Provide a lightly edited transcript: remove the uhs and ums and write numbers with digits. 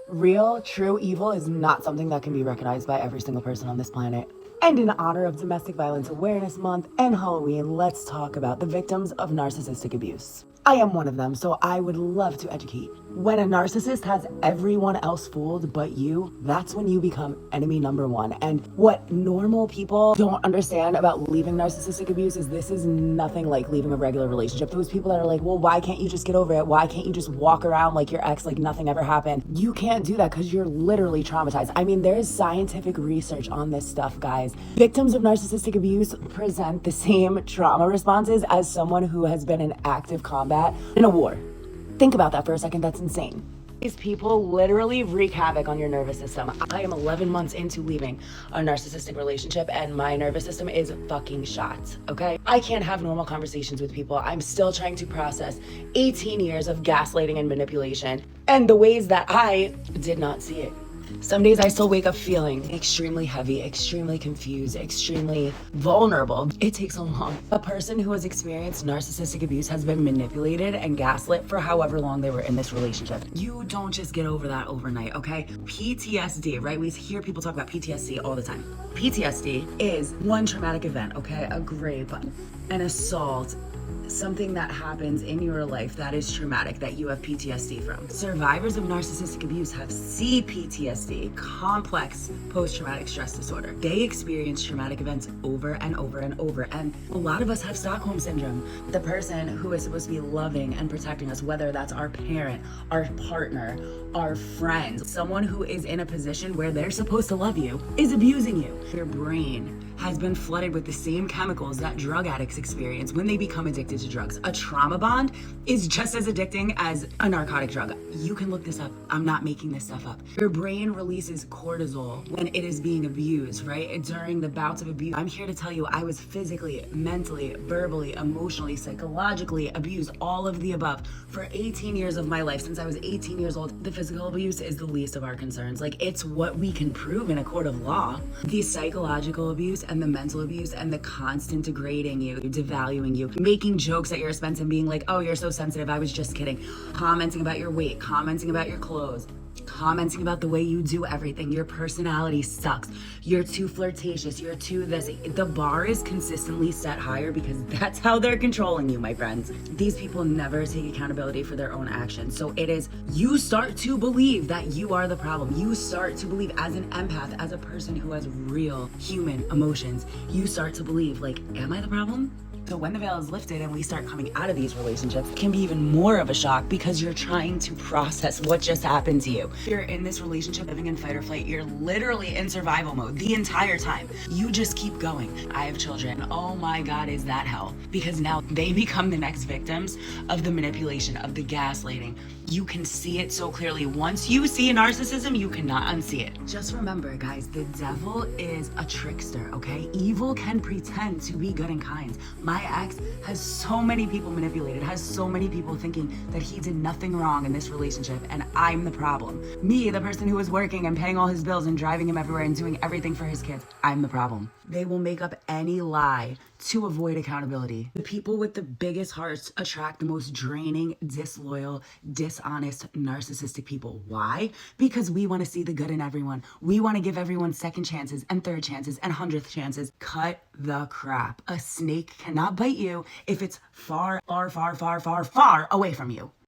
Real, true evil is not something that can be recognized by every single person on this planet. And in honor of Domestic Violence Awareness Month and Halloween, let's talk about the victims of narcissistic abuse. I am one of them, so I would love to educate. When a narcissist has everyone else fooled but you, that's when you become enemy number one. And what normal people don't understand about leaving narcissistic abuse is this is nothing like leaving a regular relationship. Those people that are like, well, why can't you just get over it? Why can't you just walk around like your ex like nothing ever happened? You can't do that because you're literally traumatized. I mean, there's scientific research on this stuff, guys. Victims of narcissistic abuse present the same trauma responses as someone who has been in active combat in a war. Think about that for a second. That's insane. These people literally wreak havoc on your nervous system. I am 11 months into leaving a narcissistic relationship and my nervous system is fucking shot, okay? I can't have normal conversations with people. I'm still trying to process 18 years of gaslighting and manipulation and the ways that I did not see it. Some days I still wake up feeling extremely heavy, extremely confused, extremely vulnerable. It takes so long. A person who has experienced narcissistic abuse has been manipulated and gaslit for however long they were in this relationship. You don't just get over that overnight, okay? PTSD, right? We hear people talk about PTSD all the time. PTSD is one traumatic event, okay? A rape, an assault, something that happens in your life that is traumatic that you have PTSD from. Survivors of narcissistic abuse have CPTSD, complex post-traumatic stress disorder. They experience traumatic events over and over and over. And a lot of us have Stockholm syndrome. The person who is supposed to be loving and protecting us, whether that's our parent, our partner, our friends, someone who is in a position where they're supposed to love you, is abusing you. Your brain has been flooded with the same chemicals that drug addicts experience when they become addicted to drugs. A trauma bond is just as addicting as a narcotic drug. You can look this up. I'm not making this stuff up. Your brain releases cortisol when it is being abused, right? During the bouts of abuse. I'm here to tell you I was physically, mentally, verbally, emotionally, psychologically abused, all of the above, for 18 years of my life. Since I was 18 years old, the physical abuse is the least of our concerns. Like, it's what we can prove in a court of law. The psychological abuse and the mental abuse and the constant degrading you, devaluing you, making jokes at your expense and being like, oh, you're so sensitive, I was just kidding. Commenting about your weight, commenting about your clothes, commenting about the way you do everything. Your personality sucks. You're too flirtatious. You're too this. The bar is consistently set higher because that's how they're controlling you, my friends. These people never take accountability for their own actions. So it is, you start to believe that you are the problem. You start to believe, as an empath, as a person who has real human emotions, you start to believe, like, am I the problem? So when the veil is lifted and we start coming out of these relationships, it can be even more of a shock because you're trying to process what just happened to you. You're in this relationship living in fight or flight. You're literally in survival mode the entire time. You just keep going. I have children. Oh my God, is that hell? Because now they become the next victims of the manipulation, of the gaslighting. You can see it so clearly. Once you see a narcissism, you cannot unsee it. Just remember, guys, the devil is a trickster, okay? Evil can pretend to be good and kind. My ex has so many people manipulated, has so many people thinking that he did nothing wrong in this relationship, and I'm the problem. Me, the person who was working and paying all his bills and driving him everywhere and doing everything for his kids, I'm the problem. They will make up any lie to avoid accountability. The people with the biggest hearts attract the most draining, disloyal, dishonest, narcissistic people. Why? Because we want to see the good in everyone. We want to give everyone second chances and third chances and 100th chances. Cut the crap. A snake cannot bite you if it's far, far, far, far, far, far away from you.